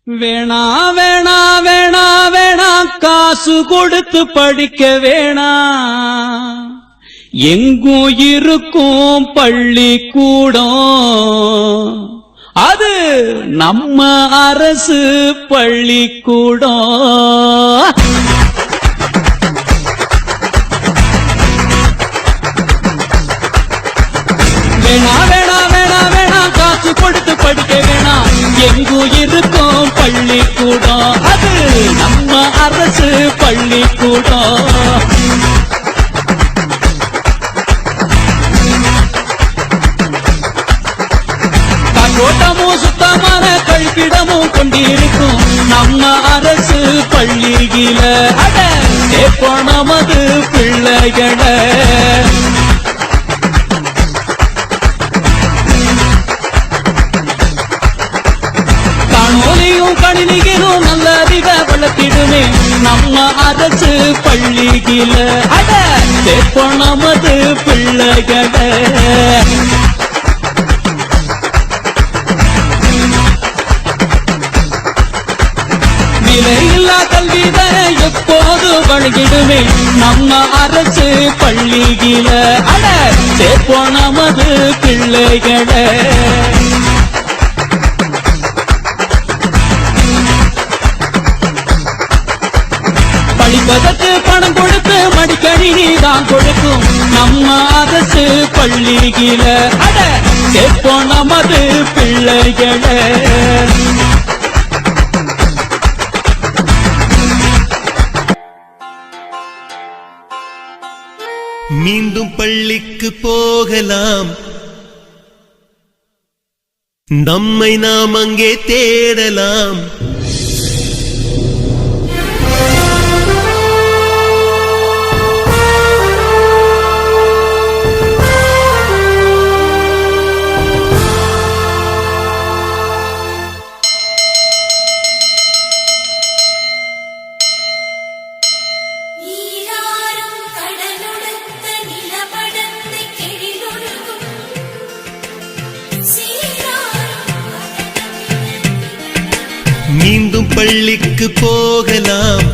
வேணா வேணா வேணா வேணா காசு கொடுத்து படிக்க வேணா, எங்கும் இருக்கும் பள்ளிக்கூடம், அது நம்ம அரசு பள்ளிக்கூடம். வேணா வேணா வேணா வேணா காசு கொடுத்து படிக்க வேணா, எங்கும் இருக்கும் பள்ளிக்கூடம், அது நம்ம அரசு பள்ளிக்கூடம். காற்றோட்டமும் சுத்தமான கழிப்பிடமும் கொண்டிருக்கும் நம்ம அரசு பள்ளியில, அட சேர்ப்போம் நமது பிள்ளைகளை. காணொலியும் கணினிகளும் நல்ல அறிவ வளர்த்திடுமே நம்ம அரசு பள்ளியில, அட சேர்ப்போம் நமது பிள்ளைகளை. விலையில்லா கல்விதனை எப்போது வழங்கிடுமே நம்ம அரசு பள்ளியில, அட சேர்ப்போம் நமது பிள்ளைகளை. படிப்பதற்கு பணம் கொடுத்து மடிக்கணினி தான் கொடுக்கும் நம்ம அரசு பள்ளியில, அட சேர்ப்போம் நமது பிள்ளைகளை. மீண்டும் பள்ளிக்கு போகலாம், நம்மை நாம் அங்கே தேடலாம். மீண்டும் பள்ளிக்கு போகலாம்,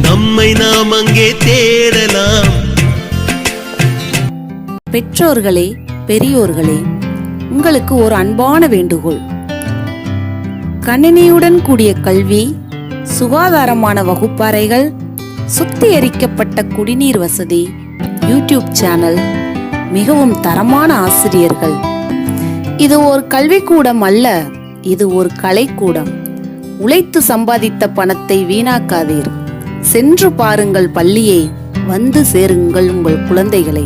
நம்மை நாம் அங்கே தேடலாம். பெற்றோர்களே, பெரியோர்களே, உங்களுக்கு ஒரு அன்பான வேண்டுகோள். கணினியுடன் கூடிய கல்வி, சுகாதாரமான வகுப்பறைகள், சுத்திகரிக்கப்பட்ட குடிநீர் வசதி, யூடியூப் சேனல், மிகவும் தரமான ஆசிரியர்கள். இது ஒரு கல்விக்கூடம் அல்ல, இது ஒரு கலைக்கூடம். உழைத்து சம்பாதித்த பணத்தை வீணாக்காதீர். சென்று பாருங்கள் பள்ளியை, வந்து சேருங்கள் உங்கள் குழந்தைகளை.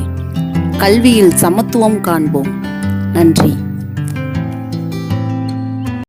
கல்வியில் சமத்துவம் காண்போம். நன்றி.